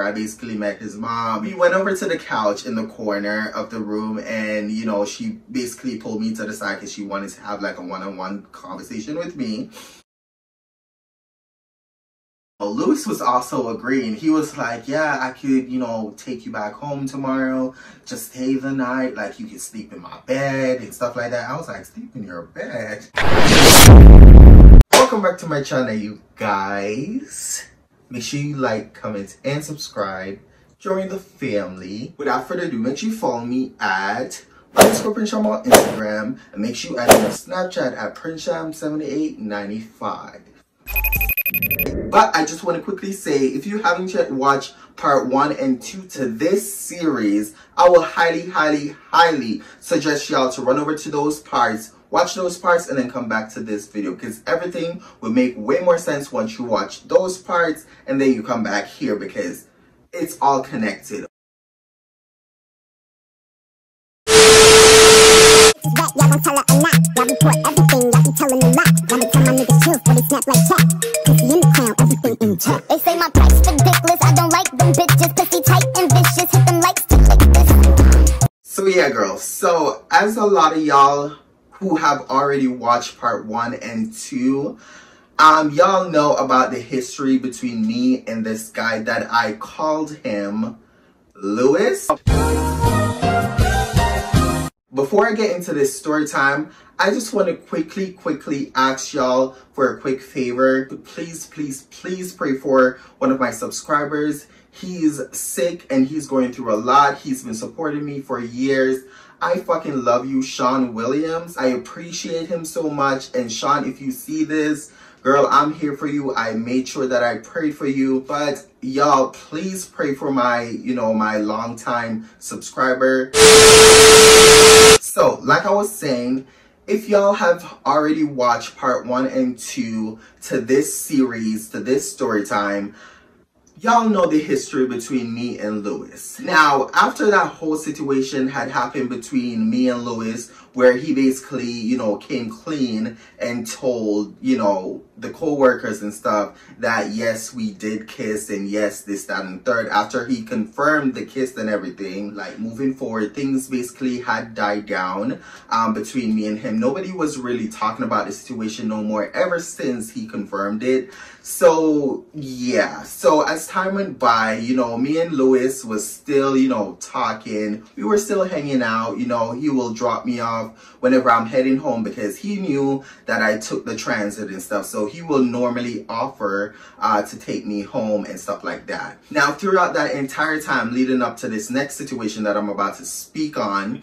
I basically met his mom. We went over to the couch in the corner of the room, and you know, she basically pulled me to the side because she wanted to have like a one-on-one conversation with me. Lewis was also agreeing. He was like, yeah, I could, you know, take you back home tomorrow. Just stay the night. Like, you could sleep in my bed and stuff like that. I was like, sleep in your bed? Welcome back to my channel, you guys. Make sure you like, comment, and subscribe. Join the family. Without further ado, make sure you follow me at _PrinceSham on Instagram. And make sure you add me on Snapchat at PrinceSham7895. But I just want to quickly say, if you haven't yet watched part 1 and 2 to this series, I will highly suggest y'all to run over to those parts, watch those parts, and then come back to this video, because everything will make way more sense once you watch those parts and then you come back here, because it's all connected. Y'all gon' tell her a lot. Y'all report everything. Y'all be telling a lot. Y'all be telling my niggas chill before they snap like chat. Pussy in the crown, everything in check. They say my price ridiculous. I don't like them bitches. Pussy tight and vicious. Hit them likes to lick this. So yeah, girls. So as a lot of y'all who have already watched part 1 and 2, y'all know about the history between me and this guy that I called him Lewis. Before I get into this story time, I just want to quickly ask y'all for a quick favor. Please pray for one of my subscribers. He's sick and he's going through a lot. He's been supporting me for years. I fucking love you, Sean Williams. I appreciate him so much. And Sean, if you see this, girl, I'm here for you. I made sure that I prayed for you. But y'all, please pray for my, you know, my longtime subscriber. So, like I was saying, if y'all have already watched part 1 and 2 to this series, to this story time, y'all know the history between me and Lewis. Now, after that whole situation had happened between me and Lewis, where he basically, you know, came clean and told, you know, the co-workers and stuff that yes, we did kiss and yes, this, that, and third. After he confirmed the kiss and everything, like moving forward, things basically had died down between me and him. Nobody was really talking about the situation no more ever since he confirmed it. So yeah, so as time went by, you know, me and Lewis was still, you know, talking. We were still hanging out. You know, he will drop me off whenever I'm heading home because he knew that I took the transit and stuff. So he will normally offer to take me home and stuff like that. Now, throughout that entire time leading up to this next situation that I'm about to speak on,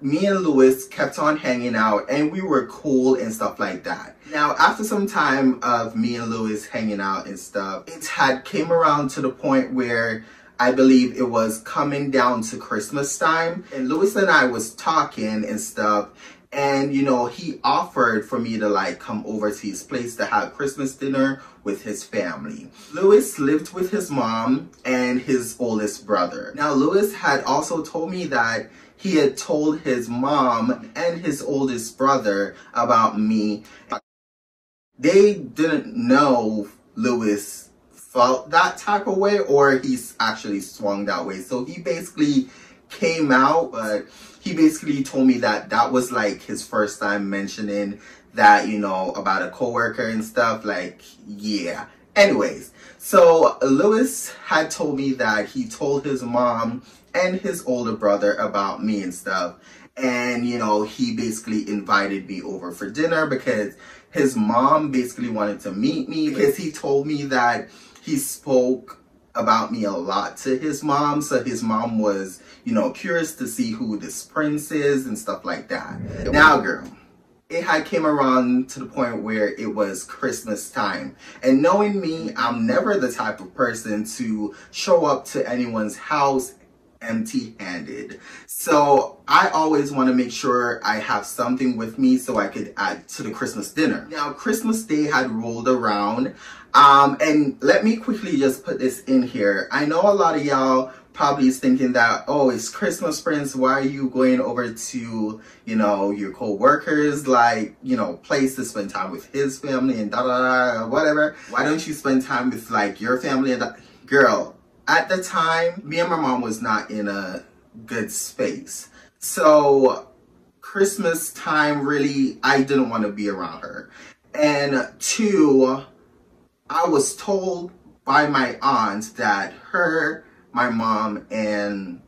me and Lewis kept on hanging out and we were cool and stuff like that. Now, after some time of me and Lewis hanging out and stuff, it had came around to the point where I believe it was coming down to Christmas time, and Lewis and I was talking and stuff, and you know, he offered for me to like come over to his place to have Christmas dinner with his family. Lewis lived with his mom and his oldest brother. Now, Lewis had also told me that he had told his mom and his oldest brother about me. They didn't know Lewis felt that type of way or he's actually swung that way. So he basically came out, but he basically told me that that was like his first time mentioning that, you know, about a coworker and stuff. Like, yeah. Anyways, so Lewis had told me that he told his mom and his older brother about me and stuff. And, you know, he basically invited me over for dinner because his mom basically wanted to meet me because he told me that he spoke about me a lot to his mom. So his mom was, you know, curious to see who this prince is and stuff like that. Now, girl, it had came around to the point where it was Christmas time. And knowing me, I'm never the type of person to show up to anyone's house empty-handed. So I always want to make sure I have something with me so I could add to the Christmas dinner. Now, Christmas Day had rolled around, and let me quickly just put this in here. I know a lot of y'all probably is thinking that, oh, it's Christmas, Prince, why are you going over to, you know, your co-workers, like, you know, place to spend time with his family and da da da, whatever. Why don't you spend time with like your family and girl? at the time, me and my mom was not in a good space. So Christmas time, really, I didn't want to be around her. And two, I was told by my aunt that her, my mom, and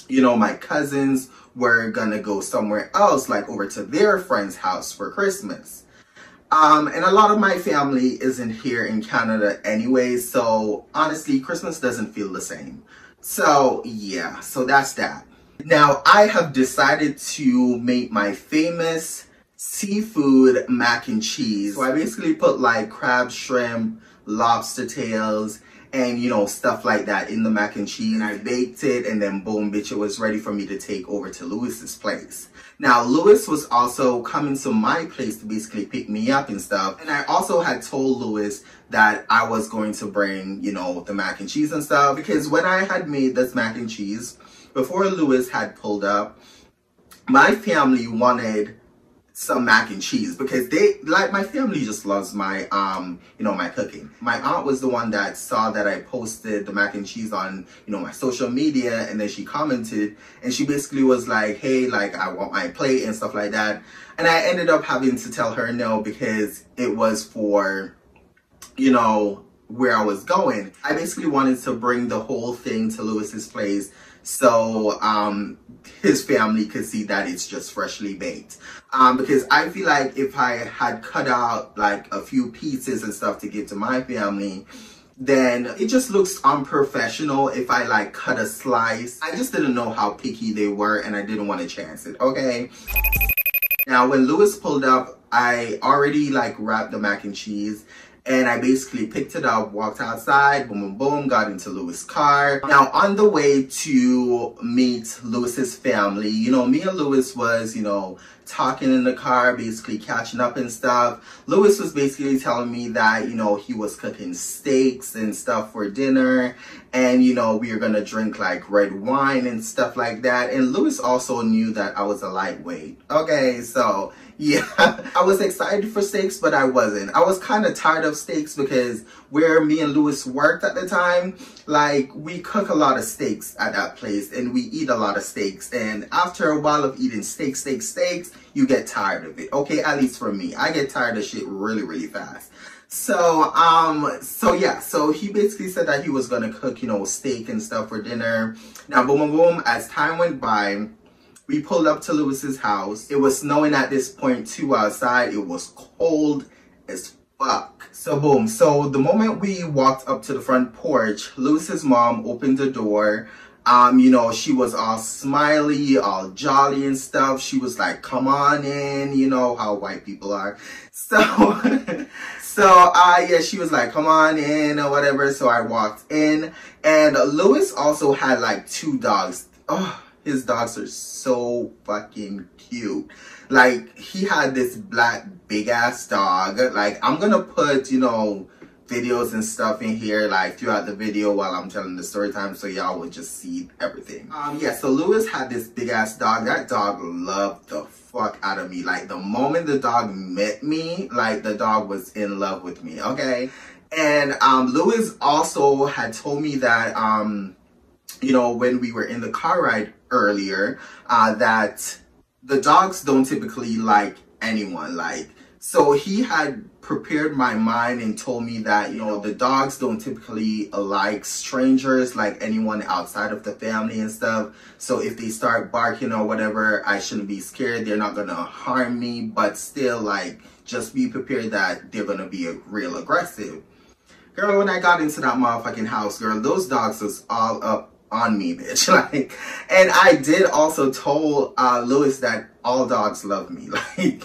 my cousins were gonna go somewhere else, like over to their friend's house for Christmas. And a lot of my family isn't here in Canada anyway, so honestly, Christmas doesn't feel the same. So yeah, so that's that. Now, I have decided to make my famous seafood mac and cheese. So I basically put like crab, shrimp, lobster tails, and stuff like that in the mac and cheese. And I baked it, and then boom, bitch, it was ready for me to take over to Lewis's place. Now, Lewis was also coming to my place to basically pick me up and stuff. And I also had told Lewis that I was going to bring, the mac and cheese and stuff. Because when I had made this mac and cheese, before Lewis had pulled up, my family wanted some mac and cheese because my family just loves my, my cooking. My aunt was the one that saw that I posted the mac and cheese on, my social media, and then she commented, and she basically was like, hey, like, I want my plate and stuff like that. And I ended up having to tell her no because it was for, where I was going. I basically wanted to bring the whole thing to Lewis's place so his family could see that it's just freshly baked. Because I feel like if I had cut out like a few pieces and stuff to give to my family, then it just looks unprofessional if I like cut a slice. I just didn't know how picky they were, and I didn't want to chance it, okay? Now, when Lewis pulled up, I already like wrapped the mac and cheese, and I basically picked it up, walked outside, boom, boom, boom, got into Lewis's car. Now, on the way to meet Lewis's family, me and Lewis was, talking in the car, basically catching up and stuff. Lewis was basically telling me that, he was cooking steaks and stuff for dinner. And, we were going to drink like red wine and stuff like that. And Lewis also knew that I was a lightweight. Okay, so yeah, I was excited for steaks, but I wasn't. I was kind of tired of steaks because where me and Lewis worked at the time, like, we cook a lot of steaks at that place and we eat a lot of steaks. And after a while of eating steaks, you get tired of it. Okay, at least for me. I get tired of shit really, really fast. So, yeah, so he basically said that he was gonna cook, steak and stuff for dinner. Now, boom, boom, boom, as time went by, we pulled up to Lewis's house. It was snowing at this point too outside. It was cold as fuck. So boom, so the moment we walked up to the front porch, Lewis's mom opened the door. She was all smiley, all jolly and stuff. She was like, come on in, how white people are. So, yeah, she was like, come on in or whatever. So I walked in, and Lewis also had like 2 dogs. Oh, his dogs are so fucking cute. Like, he had this black big ass dog. Like, I'm gonna put, videos and stuff in here, like, throughout the video while I'm telling the story time, so y'all would just see everything. Yeah, so Lewis had this big ass dog. That dog loved the fuck out of me. Like, the moment the dog met me, like, the dog was in love with me, okay? And Lewis also had told me that, when we were in the car ride earlier, that the dogs don't typically like anyone. Like, so he had prepared my mind and told me that, the dogs don't typically like strangers, like anyone outside of the family and stuff. So if they start barking or whatever, I shouldn't be scared. They're not gonna harm me, but still, like, just be prepared that they're gonna be real aggressive. Girl, when I got into that motherfucking house, girl, those dogs was all up on me, bitch. Like, and I did also told Lewis that all dogs love me. Like,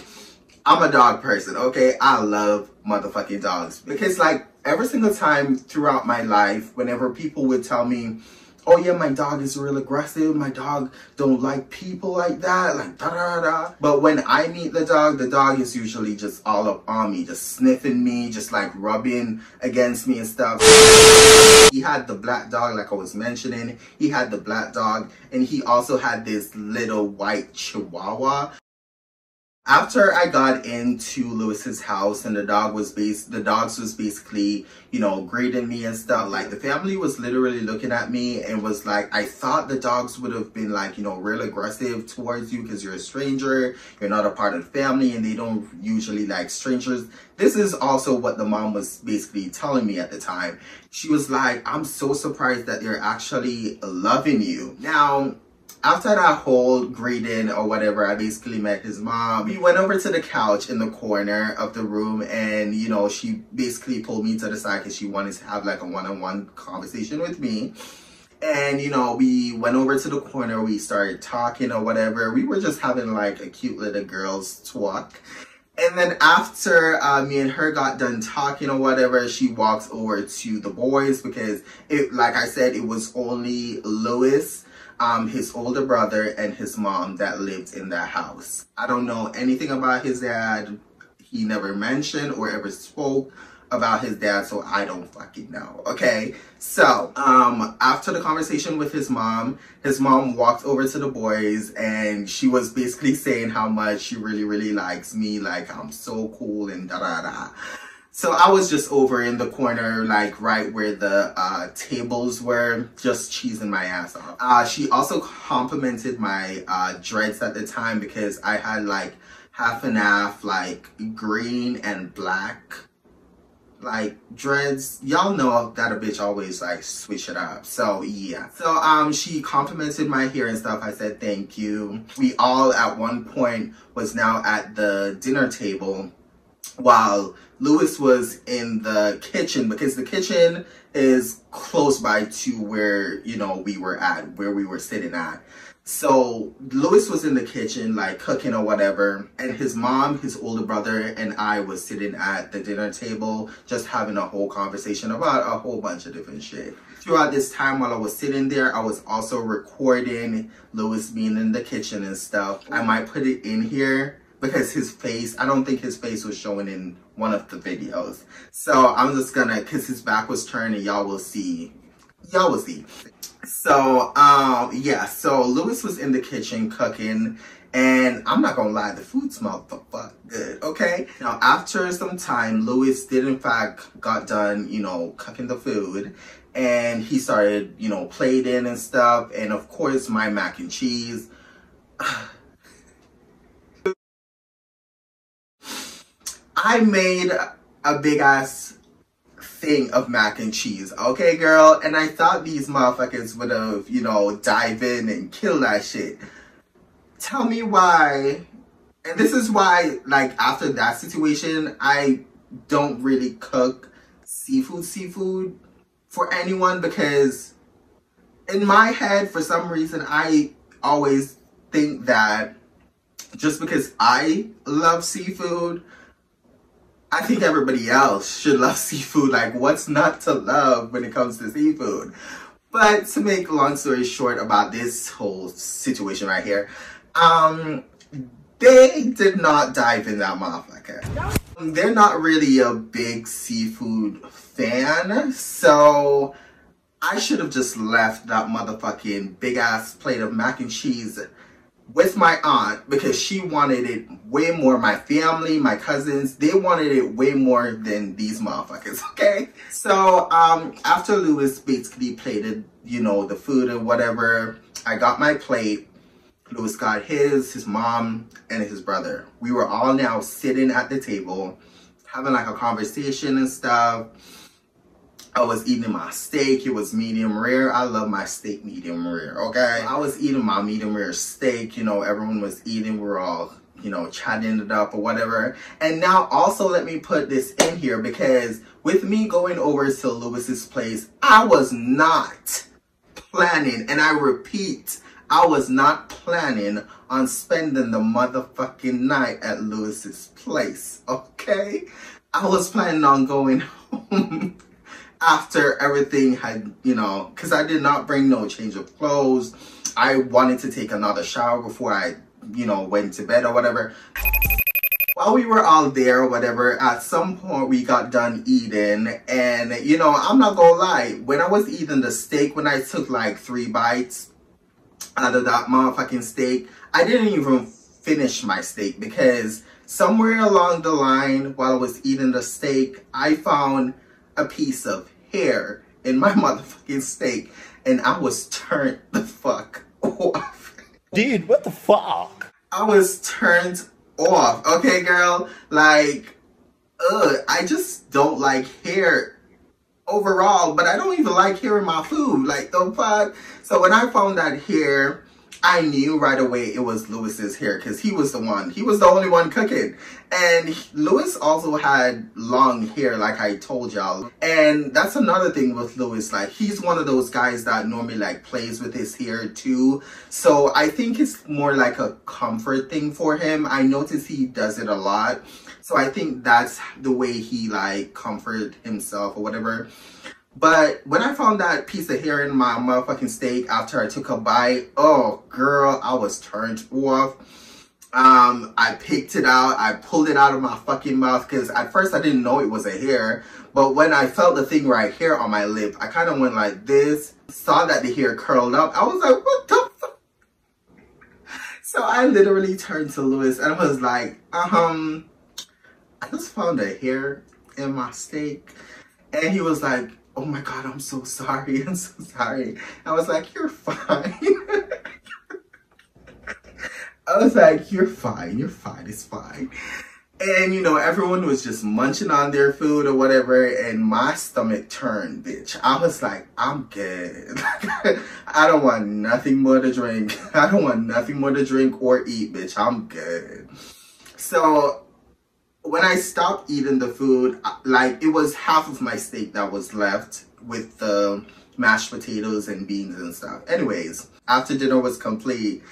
I'm a dog person, okay? I love motherfucking dogs. Because, like, every single time throughout my life, whenever people would tell me, oh yeah, my dog is real aggressive, my dog don't like people like that, like da da da. But when I meet the dog is usually just all up on me, just sniffing me, just like rubbing against me and stuff. He had the black dog, like I was mentioning. He had the black dog, and he also had this little white chihuahua. After I got into Lewis's house and the dogs was basically, you know, greeting me and stuff, like the family was literally looking at me and was like, I thought the dogs would have been like, you know, real aggressive towards you because you're a stranger, you're not a part of the family, and they don't usually like strangers. This is also what the mom was basically telling me at the time. She was like, I'm so surprised that they're actually loving you. Now, after that whole greeting or whatever, I basically met his mom. We went over to the couch in the corner of the room, and, you know, she basically pulled me to the side because she wanted to have like a one-on-one conversation with me. And, you know, we went over to the corner, we started talking or whatever. We were just having like a cute little girls talk. And then after me and her got done talking or whatever, she walks over to the boys because it, like I said, it was only Lewis, his older brother, and his mom that lived in that house. I don't know anything about his dad. He never mentioned or ever spoke about his dad, so I don't fucking know, okay? So, after the conversation with his mom walked over to the boys, and she was basically saying how much she really, really likes me, like I'm so cool and da-da-da. So I was just over in the corner, like right where the tables were, just cheesing my ass off. She also complimented my dreads at the time because I had like half and half, like green and black, like dreads. Y'all know that a bitch always like switch it up. So yeah. So she complimented my hair and stuff. I said thank you. We all at one point was now at the dinner table, while Lewis was in the kitchen, because the kitchen is close by to where, you know, we were at, where we were sitting at. So Lewis was in the kitchen, like cooking or whatever, and his mom, his older brother, and I was sitting at the dinner table, just having a whole conversation about a whole bunch of different shit. Throughout this time while I was sitting there, I was also recording Lewis being in the kitchen and stuff. I might put it in here, because his face, I don't think his face was showing in one of the videos. So I'm just gonna, cause his back was turned and y'all will see. Y'all will see. So, yeah, so Lewis was in the kitchen cooking, and I'm not gonna lie, the food smelled the fuck good, okay? Now, after some time, Lewis did in fact got done, you know, cooking the food, and he started, you know, plating and stuff, and of course, my mac and cheese. I made a big ass thing of mac and cheese, okay, girl? And I thought these motherfuckers would have, you know, dive in and kill that shit. Tell me why. And this is why, like, after that situation, I don't really cook seafood for anyone, because in my head, for some reason, I always think that just because I love seafood, I think everybody else should love seafood. Like, what's not to love when it comes to seafood? But to make a long story short about this whole situation right here, they did not dive in that motherfucker. They're not really a big seafood fan, so I should have just left that motherfucking big ass plate of mac and cheese with my aunt, because she wanted it way more. My family, my cousins, they wanted it way more than these motherfuckers, okay? So, after Lewis basically plated, you know, the food and whatever, I got my plate. Lewis got his mom, and his brother. We were all now sitting at the table, having like a conversation and stuff. I was eating my steak. It was medium rare. I love my steak medium rare, okay? I was eating my medium rare steak. You know, everyone was eating. We were all, you know, chatting it up or whatever. And now also let me put this in here, because with me going over to Lewis's place, I was not planning, and I repeat, I was not planning on spending the motherfucking night at Lewis's place, okay? I was planning on going home after everything had, you know, because I did not bring no change of clothes. I wanted to take another shower before I, you know, went to bed or whatever. While we were all there or whatever, at some point we got done eating, and, you know, I'm not gonna lie, when I was eating the steak, when I took like 3 bites out of that motherfucking steak, I didn't even finish my steak because somewhere along the line while I was eating the steak, I found a piece of hair in my motherfucking steak and I was turned the fuck off. Dude, what the fuck? I was turned off. Okay, girl? Like, I just don't like hair overall, but I don't even like hair in my food. Like, the fuck? So when I found that hair, I knew right away it was Lewis's hair because he was the one. He was the only one cooking. And Lewis also had long hair, like I told y'all. And that's another thing with Lewis. Like, he's one of those guys that normally, like, plays with his hair, too. So I think it's more like a comfort thing for him. I notice he does it a lot. So I think that's the way he, like, comfort himself or whatever. But when I found that piece of hair in my motherfucking steak after I took a bite, oh girl, I was turned off. I picked it out, I pulled it out of my fucking mouth because at first I didn't know it was a hair. But when I felt the thing right here on my lip, I kind of went like this, saw that the hair curled up. I was like, what the fuck? So I literally turned to Lewis and I was like, I just found a hair in my steak. And he was like, oh my God, I'm so sorry. I'm so sorry. I was like, you're fine. I was like, you're fine. You're fine. It's fine. And, you know, everyone was just munching on their food or whatever. And my stomach turned, bitch. I was like, I'm good. I don't want nothing more to drink. I don't want nothing more to drink or eat, bitch. I'm good. So when I stopped eating the food, like, it was half of my steak that was left with the mashed potatoes and beans and stuff. Anyways, after dinner was complete,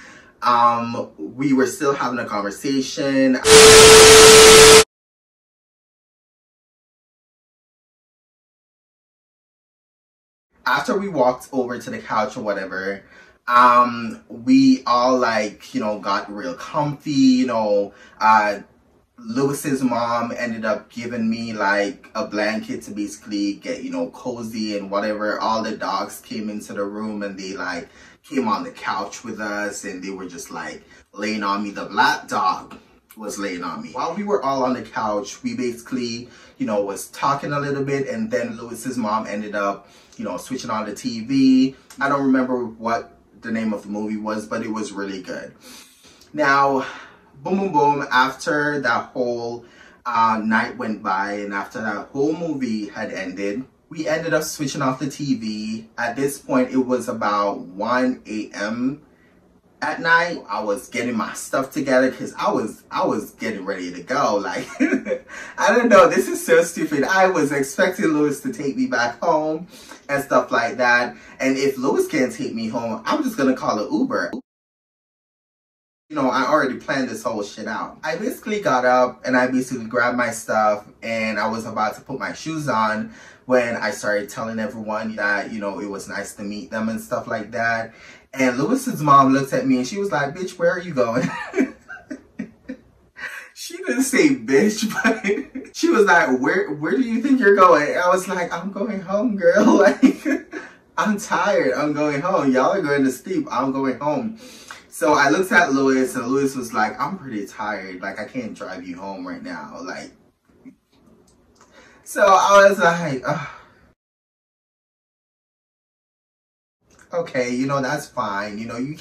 we were still having a conversation. After we walked over to the couch or whatever, we all, like, you know, got real comfy, you know. Lewis's mom ended up giving me like a blanket to basically get, you know, cozy and whatever. All the dogs came into the room and they like came on the couch with us and they were just like laying on me. The black dog was laying on me. While we were all on the couch, we basically, you know, was talking a little bit, and then Lewis's mom ended up, you know, switching on the TV. I don't remember what the name of the movie was, but it was really good. Now, boom, boom, boom, after that whole night went by and after that whole movie had ended, we ended up switching off the TV. At this point, it was about 1 a.m. at night. I was getting my stuff together because I was getting ready to go. Like, I don't know, this is so stupid. I was expecting Lewis to take me back home and stuff like that. And if Lewis can't take me home, I'm just gonna call an Uber. You know, I already planned this whole shit out. I basically got up and I basically grabbed my stuff and I was about to put my shoes on when I started telling everyone that, you know, it was nice to meet them and stuff like that. And Lewis's mom looked at me and she was like, bitch, where are you going? She didn't say bitch, but she was like, where do you think you're going? I was like, I'm going home, girl. Like, I'm tired. I'm going home. Y'all are going to sleep. I'm going home. So I looked at Lewis and Lewis was like, I'm pretty tired. Like, I can't drive you home right now. Like, so I was like, okay, you know, that's fine. You know, you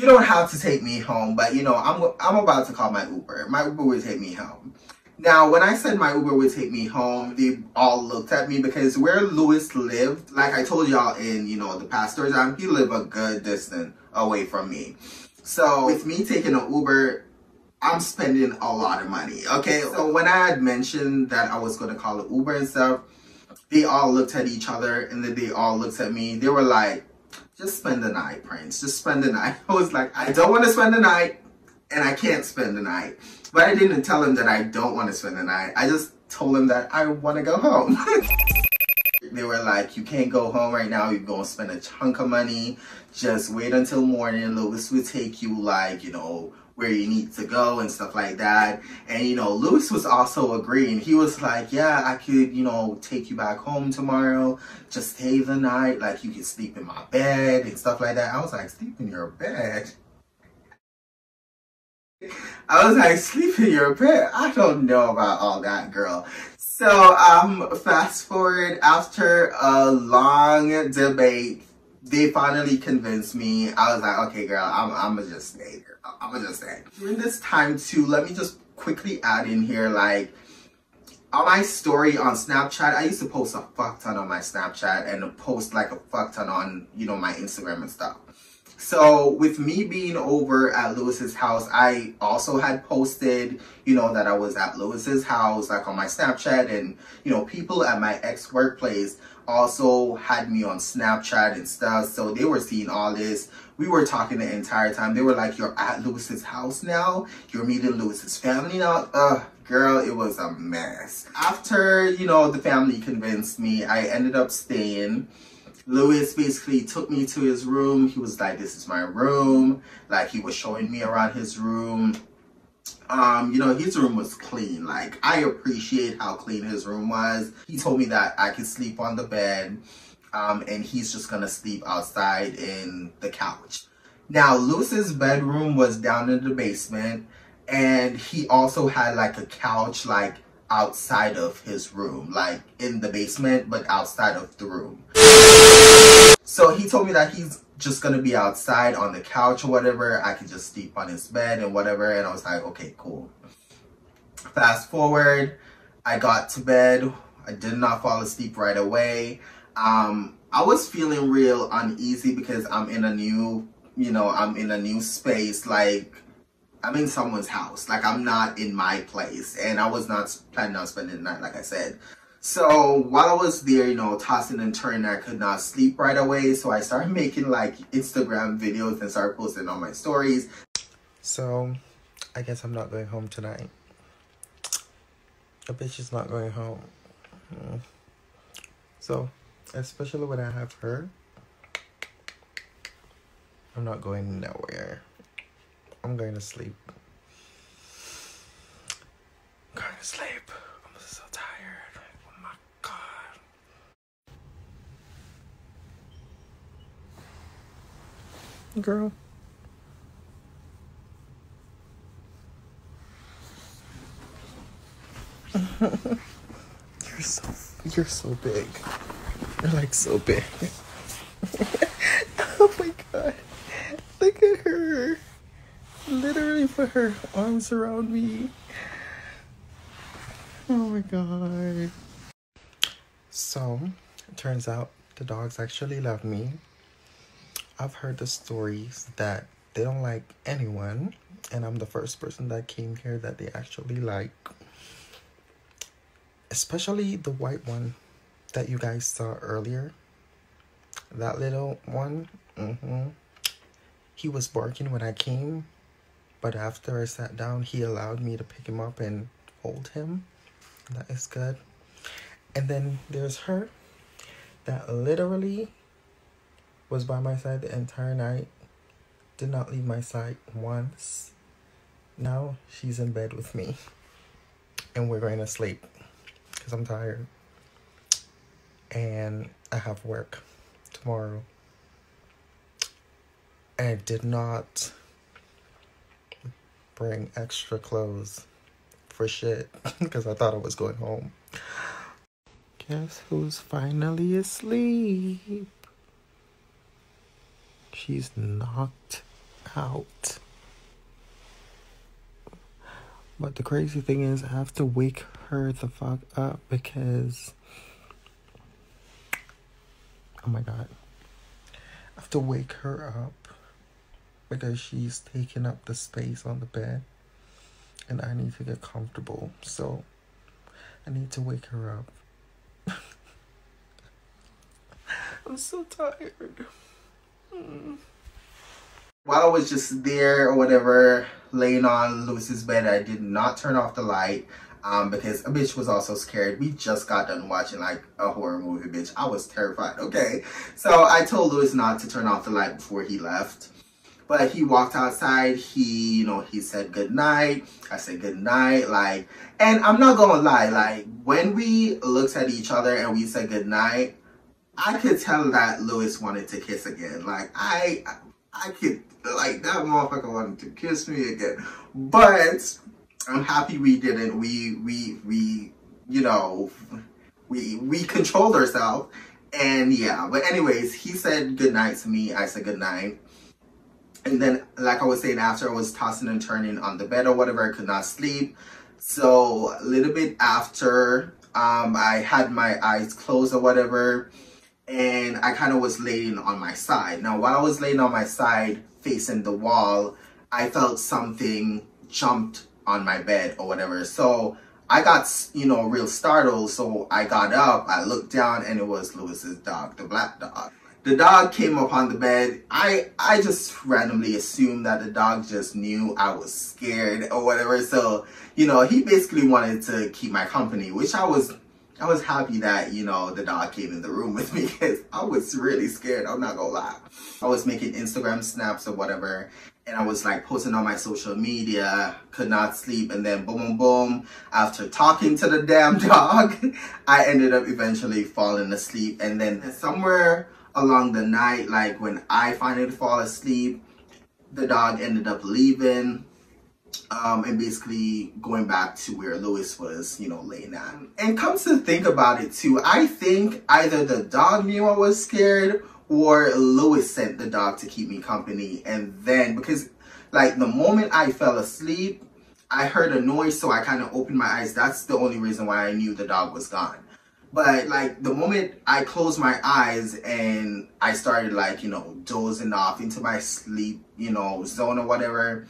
don't have to take me home, but you know, I'm about to call my Uber. My Uber will take me home. Now, when I said my Uber would take me home, they all looked at me because where Lewis lived, like I told y'all in, you know, the past story time, he lived a good distance away from me. So with me taking an Uber, I'm spending a lot of money, okay? So when I had mentioned that I was going to call an Uber and stuff, they all looked at each other and then they all looked at me. They were like, just spend the night, Prince. Just spend the night. I was like, I don't want to spend the night and I can't spend the night. But I didn't tell him that I don't want to spend the night. I just told him that I want to go home. They were like, you can't go home right now. You're going to spend a chunk of money. Just wait until morning. Lewis will take you, like, you know, where you need to go and stuff like that. And, you know, Lewis was also agreeing. He was like, yeah, I could, you know, take you back home tomorrow. Just stay the night. Like, you can sleep in my bed and stuff like that. I was like, sleep in your bed? I was like, sleep in your bed? I don't know about all that, girl. So, fast forward, after a long debate, they finally convinced me. I was like, okay, girl, I'm gonna just stay, girl. I'm gonna just stay. During this time, too, let me just quickly add in here, like, on my story on Snapchat, I used to post a fuck ton on my Snapchat and post like a fuck ton on, you know, my Instagram and stuff. So with me being over at Lewis's house, I also had posted, you know, that I was at Lewis's house, like on my Snapchat, and, you know, people at my ex-workplace also had me on Snapchat and stuff. So they were seeing all this. We were talking the entire time. They were like, you're at Lewis's house now? You're meeting Lewis's family now? Girl, it was a mess. After, you know, the family convinced me, I ended up staying. Lewis basically took me to his room. He was like, this is my room. Like, he was showing me around his room. You know, his room was clean. Like, I appreciate how clean his room was. He told me that I could sleep on the bed, and he's just gonna sleep outside in the couch. Now, Lewis's bedroom was down in the basement, and he also had like a couch like outside of his room, like in the basement, but outside of the room. So he told me that he's just gonna be outside on the couch or whatever. I could just sleep on his bed and whatever. And I was like, okay, cool. Fast forward, I got to bed. I did not fall asleep right away. I was feeling real uneasy because I'm in a new, you know, I'm in a new space. Like, I'm in someone's house. Like, I'm not in my place. And I was not planning on spending the night, like I said. So while I was there, you know, tossing and turning, I could not sleep right away. So I started making like Instagram videos and started posting on my stories. So I guess I'm not going home tonight. A bitch is not going home. So especially when I have her, I'm not going nowhere. I'm going to sleep. I'm going to sleep. I'm so tired. Oh my God. Girl. You're so big. You're like so big. Oh my God. Look at her. Literally put her arms around me. Oh my God. So, it turns out the dogs actually love me. I've heard the stories that they don't like anyone, and I'm the first person that came here that they actually like. Especially the white one that you guys saw earlier. That little one. He was barking when I came, but after I sat down, he allowed me to pick him up and hold him. That is good. And then there's her that literally was by my side the entire night. Did not leave my side once. Now she's in bed with me. And we're going to sleep because I'm tired. And I have work tomorrow. And I did not bring extra clothes for shit because I thought I was going home. Guess who's finally asleep? She's knocked out. But the crazy thing is I have to wake her the fuck up because, oh my God, I have to wake her up because she's taking up the space on the bed and I need to get comfortable. So I need to wake her up. I'm so tired. While I was just there or whatever, laying on Lewis's bed, I did not turn off the light because a bitch was also scared. We just got done watching like a horror movie, bitch. I was terrified, okay? So I told Lewis not to turn off the light before he left. But he walked outside, he said goodnight. I said goodnight, like, and I'm not gonna lie, like, when we looked at each other and we said goodnight, I could tell that Lewis wanted to kiss again. Like, I could, like, that motherfucker wanted to kiss me again. But I'm happy we didn't. We you know, we controlled ourselves. And yeah, but anyways, he said good night to me. I said good night. And then, like I was saying, after I was tossing and turning on the bed or whatever, I could not sleep. So a little bit after, I had my eyes closed or whatever, and I kind of was laying on my side. Now, while I was laying on my side facing the wall, I felt something jumped on my bed or whatever. So I got, you know, real startled. So I got up, I looked down, and it was Lewis's dog, the black dog. The dog came up on the bed. I just randomly assumed that the dog just knew I was scared or whatever. So, you know, he basically wanted to keep my company, which I was happy that, you know, the dog came in the room with me because I was really scared. I'm not gonna lie. I was making Instagram snaps or whatever, and I was like posting on my social media, could not sleep, and then boom, boom, boom. After talking to the damn dog, I ended up eventually falling asleep. And then somewhere along the night, like when I finally fall asleep, the dog ended up leaving. And basically going back to where Lewis was, you know, laying at. And come to think about it too, I think either the dog knew I was scared or Lewis sent the dog to keep me company. And then, because like the moment I fell asleep, I heard a noise, so I kind of opened my eyes. That's the only reason why I knew the dog was gone. But like the moment I closed my eyes and I started like, you know, dozing off into my sleep, you know, zone or whatever,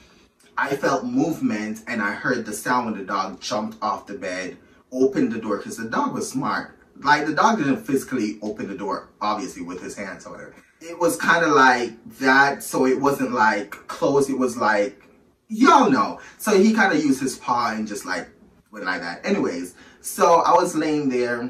I felt movement and I heard the sound when the dog jumped off the bed, opened the door, because the dog was smart. Like, the dog didn't physically open the door, obviously, with his hands or whatever. It was kind of like that, so it wasn't like closed, it was like, y'all know. So he kind of used his paw and just like went like that. Anyways, so I was laying there,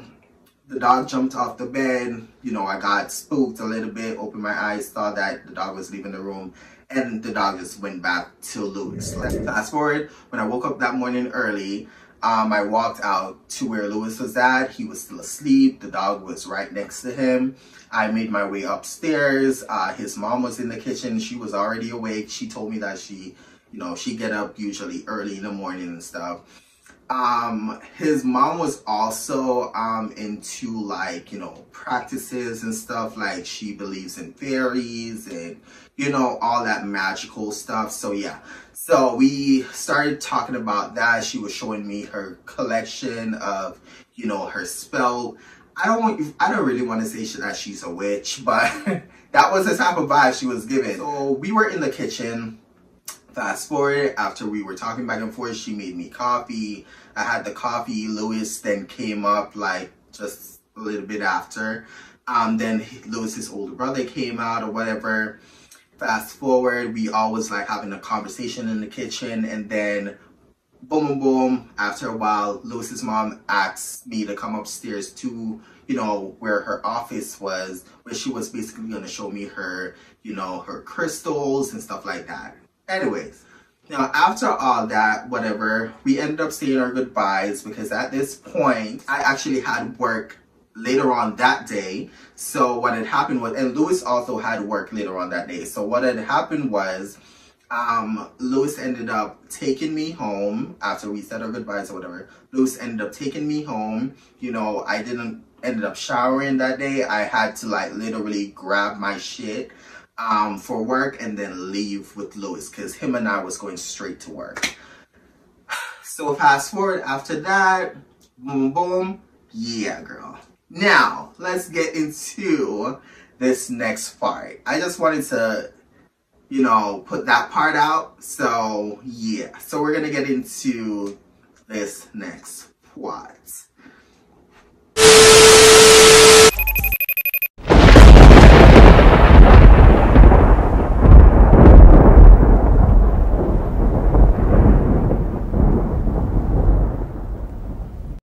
the dog jumped off the bed, you know, I got spooked a little bit, opened my eyes, saw that the dog was leaving the room, and the dog just went back to Lewis. Fast forward, when I woke up that morning early, I walked out to where Lewis was at. He was still asleep. The dog was right next to him. I made my way upstairs. His mom was in the kitchen. She was already awake. She told me that she, you know, she get up usually early in the morning and stuff. His mom was also into like, you know, practices and stuff. Like, she believes in fairies and, you know, all that magical stuff. So yeah, so we started talking about that. She was showing me her collection of, you know, her spell. I don't really want to say that she's a witch, but that was the type of vibe she was giving. So we were in the kitchen. Fast forward, after we were talking back and forth, she made me coffee. I had the coffee. Lewis then came up like just a little bit after. Then Lewis's older brother came out or whatever. Fast forward, we always like having a conversation in the kitchen, and then boom, boom, boom. After a while, Lewis's mom asked me to come upstairs to, you know, where her office was, where she was basically going to show me her, you know, her crystals and stuff like that. Anyways, now after all that, whatever, we ended up saying our goodbyes because at this point, I actually had work later on that day. So what had happened was, and Lewis also had work later on that day. So what had happened was, Lewis ended up taking me home after we said our goodbyes or whatever. Lewis ended up taking me home. You know, I didn't ended up showering that day. I had to like literally grab my shit for work and then leave with Lewis because him and I was going straight to work. So fast forward after that, boom, boom, yeah, girl. Now, let's get into this next part. I just wanted to, you know, put that part out. So, yeah. So we're going to get into this next part.